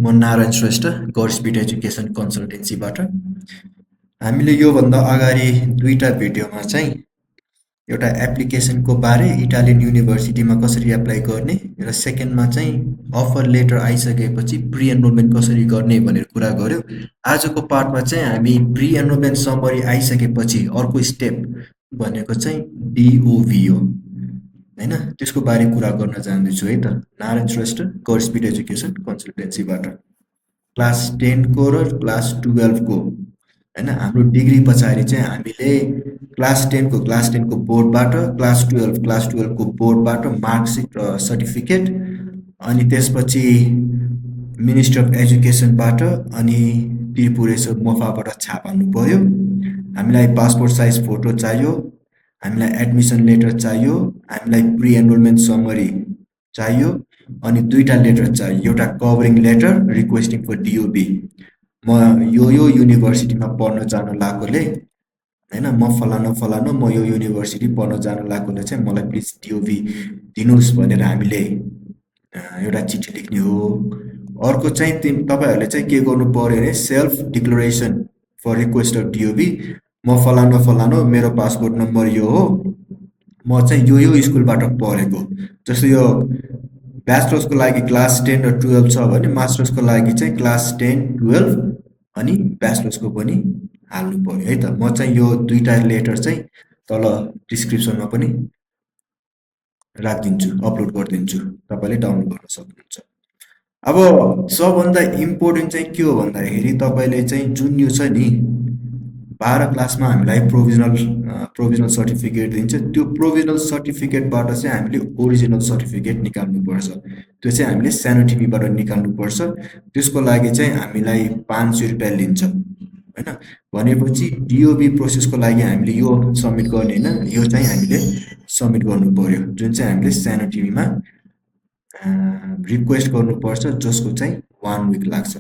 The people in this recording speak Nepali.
म नारायण श्रेष्ठ गौरस्पिड एजुकेसन कन्सल्टेन्सीबाट। हामीले योभन्दा अगाडि दुईटा भिडियोमा चाहिँ एउटा एप्लिकेसनको बारे, इटालियन युनिभर्सिटीमा कसरी एप्लाई गर्ने र सेकेन्डमा चाहिँ अफर लेटर आइसकेपछि प्री एनरोलमेन्ट कसरी गर्ने भनेर कुरा गर्यो। आजको पार्टमा चाहिँ हामी प्री एनरोलमेन्ट समरी आइसकेपछि अर्को स्टेप भनेको चाहिँ डिओभी हो हैन, त्यसको बारे कुरा गर्न जान्दैछु है त। नारायण श्रेष्ठ गौरस्पिड एजुकेसन कन्सल्टेन्सीबाट क्लास 10 को र क्लास 12 को हैन, हाम्रो डिग्री पछाडि चाहिँ हामीले क्लास 10 को बोर्डबाट, क्लास 12 को बोर्डबाट मार्कसिट र सर्टिफिकेट, अनि त्यसपछि मिनिस्ट्री अफ एजुकेसनबाट अनि त्रिपुरेश्वर मोफाबाट छाप हाल्नु पर्यो। हामीलाई पासपोर्ट साइज फोटो चाहियो, हामीलाई एडमिसन लेटर चाहियो, हामीलाई प्री एनरोलमेन्ट समरी चाहियो, अनि दुईटा लेटर चाहियो। एउटा covering letter requesting for DOB, म यो युनिभर्सिटीमा पढ्न जान लागेकोले हैन, म फलानु म यो युनिभर्सिटी पढ्न जान लागेकोले चाहिँ मलाई प्लिज डिओबी दिनुहोस् भनेर हामीले एउटा चिठी लेख्ने हो। अर्को चाहिँ तपाईहरुले चाहिँ के गर्नु पर्यो भने self declaration for request of DOB, म फलानु मेरो पासपोर्ट नम्बर यो हो, म चाहिँ यो स्कुलबाट पढेको। जस्तो यो ब्याचलर्सको लागि क्लास 10 र 12 छ भने मास्टर्सको लागि चाहिँ क्लास 10, 12 अनि ब्याचलर्सको पनि हाल्नु पर्यो है त। म चाहिँ यो दुईटा लेटर चाहिँ तल डिस्क्रिप्सनमा पनि राखिदिन्छु, अपलोड गरिदिन्छु, तपाईले डाउनलोड गर्न सक्नुहुन्छ। अब सबभन्दा इम्पोर्टेन्ट चाहिँ के हो भन्दाखेरि तपाईले चाहिँ जुन यो छ नि 12 क्लासमा हामीलाई प्रोभिजनल सर्टिफिकेट दिन्छ, त्यो प्रोभिजनल सर्टिफिकेटबाट चाहिँ हामीले ओरिजिनल सर्टिफिकेट निकाल्नुपर्छ। त्यो चाहिँ हामीले सानो टिभीबाट निकाल्नुपर्छ। त्यसको लागि चाहिँ हामीलाई 500 रुपैयाँ लिन्छ हैन। भनेपछि डिओबी प्रोसेसको लागि हामीले यो सबमिट गर्ने हैन, यो चाहिँ हामीले सबमिट गर्नु पर्यो, जुन चाहिँ हामीले सानो टिभीमा रिक्वेस्ट गर्नुपर्छ, जसको चाहिँ 1 विक लाग्छ।